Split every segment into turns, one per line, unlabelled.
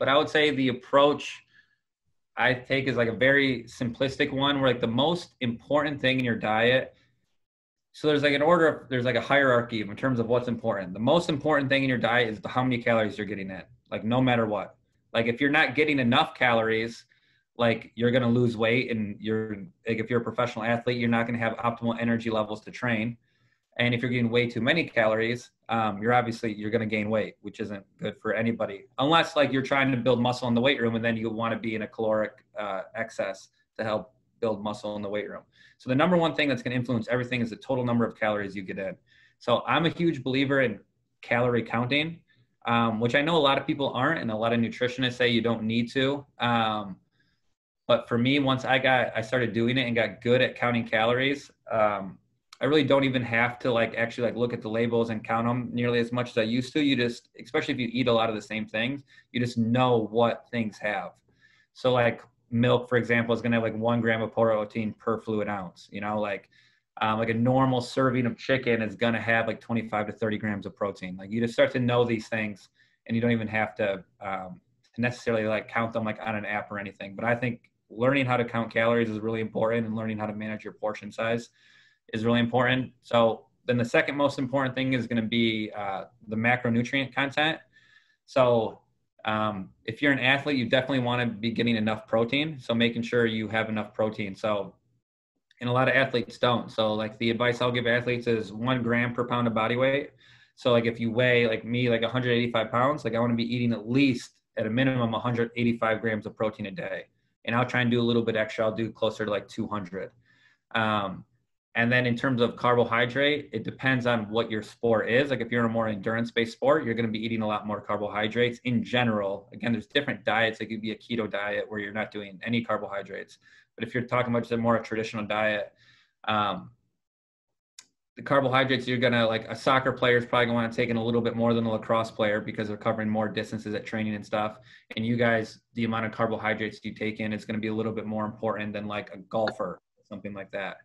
but I would say the approach I take is like a very simplistic one where like the most important thing in your diet. So there's like an order, there's like a hierarchy in terms of what's important. The most important thing in your diet is how many calories you're getting in, like no matter what. Like if you're not getting enough calories, like you're going to lose weight, and you're like, if you're a professional athlete, you're not going to have optimal energy levels to train. And if you're getting way too many calories, you're going to gain weight, which isn't good for anybody, unless like you're trying to build muscle in the weight room, and then you want to be in a caloric excess to help build muscle in the weight room. So the number one thing that's going to influence everything is the total number of calories you get in. So I'm a huge believer in calorie counting, which I know a lot of people aren't, and a lot of nutritionists say you don't need to. But for me, once I started doing it and got good at counting calories, I really don't even have to like actually like look at the labels and count them nearly as much as I used to. You just, especially if you eat a lot of the same things, you just know what things have. So like milk, for example, is going to have like 1 gram of protein per fluid ounce. You know, like a normal serving of chicken is going to have like 25 to 30 grams of protein. Like you just start to know these things, and you don't even have to necessarily like count them like on an app or anything. But I think learning how to count calories is really important, and learning how to manage your portion size is really important. So then the second most important thing is going to be the macronutrient content. So if you're an athlete, you definitely want to be getting enough protein. So making sure you have enough protein. So, and a lot of athletes don't. So like the advice I'll give athletes is 1 gram per pound of body weight. So like if you weigh like me, like 185 pounds, like I want to be eating at least at a minimum 185 grams of protein a day. And I'll try and do a little bit extra. I'll do closer to like 200. And then in terms of carbohydrate, it depends on what your sport is. Like if you're in a more endurance-based sport, you're going to be eating a lot more carbohydrates in general. Again, there's different diets. It could be a keto diet where you're not doing any carbohydrates. But if you're talking about just a more traditional diet, the carbohydrates you're going to, like a soccer player is probably going to want to take in a little bit more than a lacrosse player because they're covering more distances at training and stuff. And you guys, the amount of carbohydrates you take in is going to be a little bit more important than like a golfer, something like that.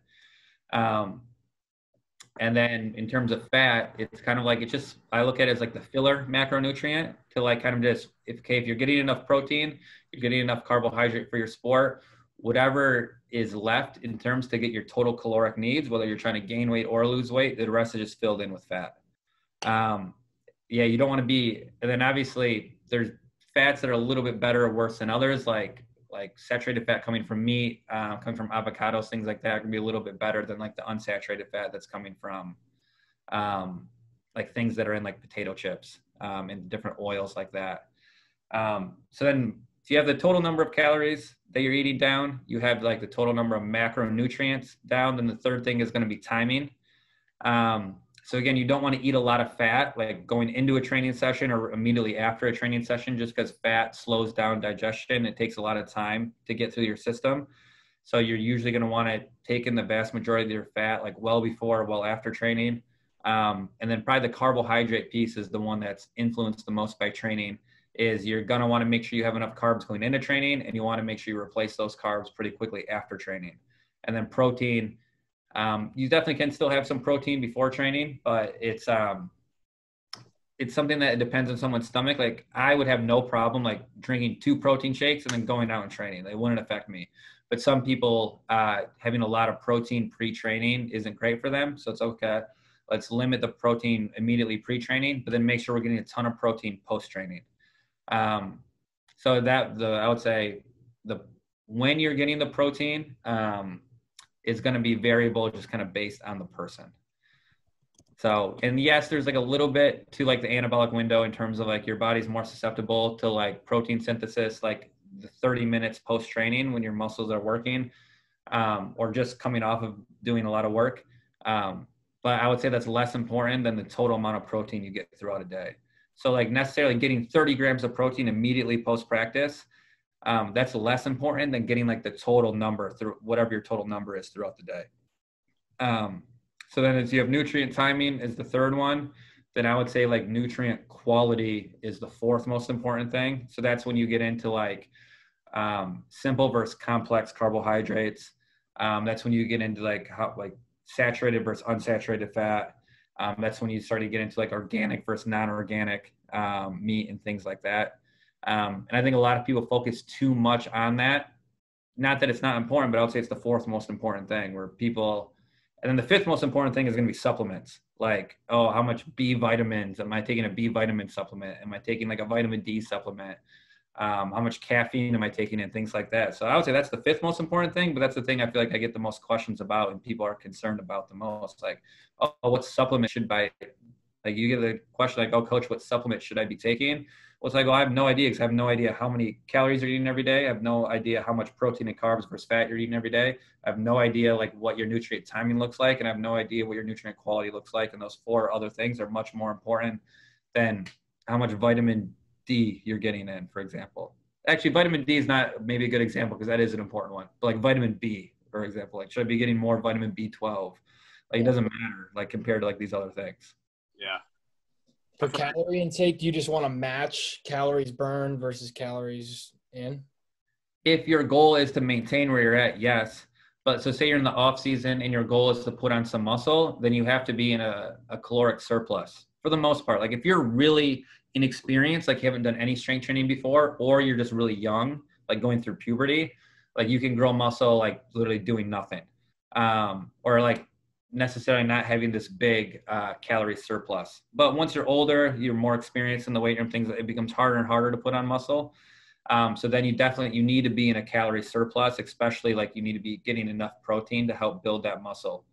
And then in terms of fat, it's kind of like, it's just, I look at it as like the filler macronutrient to like kind of just, if you're getting enough protein, you're getting enough carbohydrate for your sport, whatever is left in terms to get your total caloric needs, whether you're trying to gain weight or lose weight, the rest is just filled in with fat. Yeah, you don't want to be, and then obviously there's fats that are a little bit better or worse than others, like saturated fat coming from meat, coming from avocados, things like that can be a little bit better than like the unsaturated fat that's coming from like things that are in like potato chips and different oils like that. So then if you have the total number of calories that you're eating down, you have like the total number of macronutrients down, then the third thing is going to be timing. So again, you don't want to eat a lot of fat, like going into a training session or immediately after a training session, just because fat slows down digestion. It takes a lot of time to get through your system. So you're usually going to want to take in the vast majority of your fat, like well before or well after training. And then probably the carbohydrate piece is the one that's influenced the most by training, is you're going to want to make sure you have enough carbs going into training, and you want to make sure you replace those carbs pretty quickly after training. And then protein, you definitely can still have some protein before training, but it's something that depends on someone's stomach. Like I would have no problem like drinking 2 protein shakes and then going out and training. They wouldn't affect me. But some people having a lot of protein pre-training isn't great for them. So it's okay. Let's limit the protein immediately pre-training, but then make sure we're getting a ton of protein post-training. So I would say when you're getting the protein, is going to be variable, just kind of based on the person. So, and yes, there's like a little bit to like the anabolic window in terms of like your body's more susceptible to like protein synthesis, like the 30 minutes post training when your muscles are working, or just coming off of doing a lot of work. But I would say that's less important than the total amount of protein you get throughout a day. So like necessarily getting 30 grams of protein immediately post practice, that's less important than getting like the total number through whatever your total number is throughout the day. So then as you have nutrient timing is the third one, then I would say like nutrient quality is the fourth most important thing. So that's when you get into like simple versus complex carbohydrates. That's when you get into like saturated versus unsaturated fat. That's when you start to get into like organic versus non-organic meat and things like that. And I think a lot of people focus too much on that. Not that it's not important, but I would say it's the fourth most important thing where people, and then the fifth most important thing is going to be supplements. Like, oh, how much B vitamins? Am I taking a B vitamin supplement? Am I taking like a vitamin D supplement? How much caffeine am I taking in? Things like that. So I would say that's the fifth most important thing, but that's the thing I feel like I get the most questions about and people are concerned about the most. Like, oh, what supplement should I, like you get the question like, oh, coach, what supplement should I be taking? Well, it's like, well, I have no idea because I have no idea how many calories you're eating every day. I have no idea how much protein and carbs versus fat you're eating every day. I have no idea like what your nutrient timing looks like, and I have no idea what your nutrient quality looks like. And those four other things are much more important than how much vitamin D you're getting in, for example. Actually, vitamin D is not maybe a good example because that is an important one. But like vitamin B, for example, like should I be getting more vitamin B12? Like it doesn't matter like compared to like these other things.
Yeah.
For calorie intake, do you just want to match calories burned versus calories in?
If your goal is to maintain where you're at, yes. But so say you're in the off season and your goal is to put on some muscle, then you have to be in a caloric surplus for the most part. Like if you're really inexperienced, like you haven't done any strength training before, or you're just really young, like going through puberty, like you can grow muscle like literally doing nothing. Or like necessarily not having this big calorie surplus. But once you're older, you're more experienced in the weight room, things, it becomes harder and harder to put on muscle. So then you need to be in a calorie surplus, especially like you need to be getting enough protein to help build that muscle.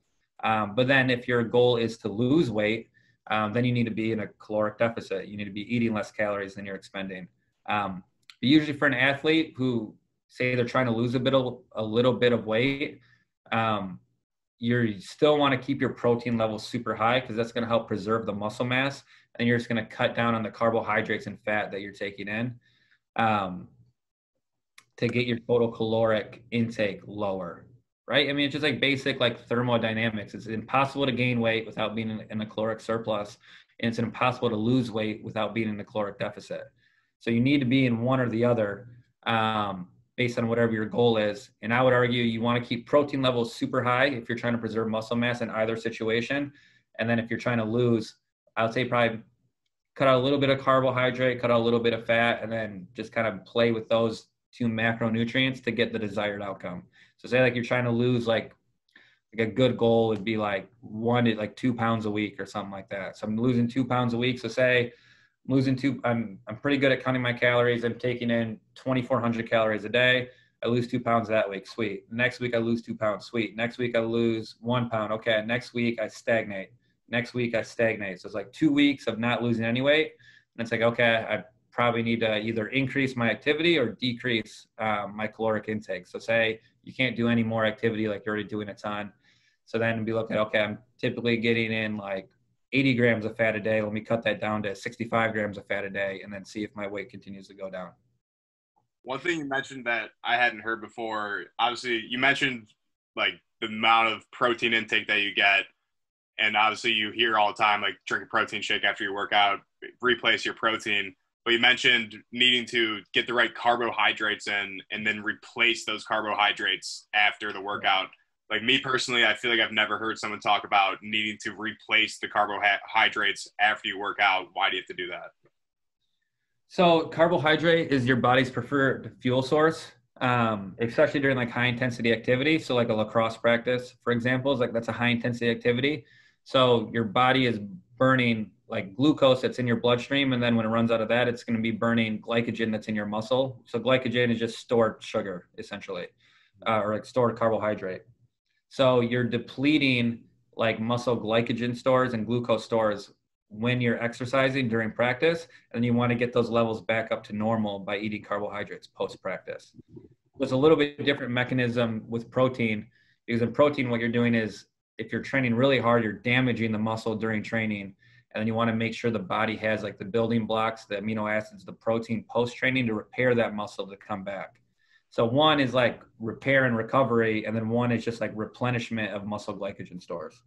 But then if your goal is to lose weight, then you need to be in a caloric deficit. You need to be eating less calories than you're expending. But usually for an athlete who say they're trying to lose a little bit of weight, you still want to keep your protein levels super high because that's going to help preserve the muscle mass. And you're just going to cut down on the carbohydrates and fat that you're taking in to get your total caloric intake lower, right? I mean, it's just like basic like thermodynamics. It's impossible to gain weight without being in a caloric surplus, and it's impossible to lose weight without being in a caloric deficit. So you need to be in one or the other based on whatever your goal is. And I would argue you want to keep protein levels super high if you're trying to preserve muscle mass in either situation. And then if you're trying to lose, I would say probably cut out a little bit of carbohydrate, cut out a little bit of fat, and then just kind of play with those two macronutrients to get the desired outcome. So say like you're trying to lose like a good goal would be like 2 pounds a week or something like that. So I'm losing 2 pounds a week. So say I'm pretty good at counting my calories. I'm taking in 2,400 calories a day. I lose 2 pounds that week. Sweet. Next week I lose 2 pounds. Sweet. Next week I lose 1 pound. Okay. Next week I stagnate. Next week I stagnate. So it's like 2 weeks of not losing any weight. And it's like, okay, I probably need to either increase my activity or decrease my caloric intake. So say you can't do any more activity, like you're already doing a ton. So then be looking at, okay, I'm typically getting in like 80 grams of fat a day. Let me cut that down to 65 grams of fat a day and then see if my weight continues to go down.
One thing you mentioned that I hadn't heard before, obviously you mentioned like the amount of protein intake that you get. And obviously you hear all the time, like drink a protein shake after your workout, replace your protein. But you mentioned needing to get the right carbohydrates in and then replace those carbohydrates after the workout. Like me personally, I feel like I've never heard someone talk about needing to replace the carbohydrates after you work out. Why do you have to do that?
So carbohydrate is your body's preferred fuel source, especially during like high intensity activity. So like a lacrosse practice, for example, is like that's a high intensity activity. So your body is burning like glucose that's in your bloodstream. And then when it runs out of that, it's going to be burning glycogen that's in your muscle. So glycogen is just stored sugar essentially, or like stored carbohydrate. So you're depleting like muscle glycogen stores and glucose stores when you're exercising during practice, and you want to get those levels back up to normal by eating carbohydrates post-practice. There's a little bit different mechanism with protein, because in protein, what you're doing is if you're training really hard, you're damaging the muscle during training, and then you want to make sure the body has like the building blocks, the amino acids, the protein post-training to repair that muscle to come back. So one is like repair and recovery, and then one is just like replenishment of muscle glycogen stores.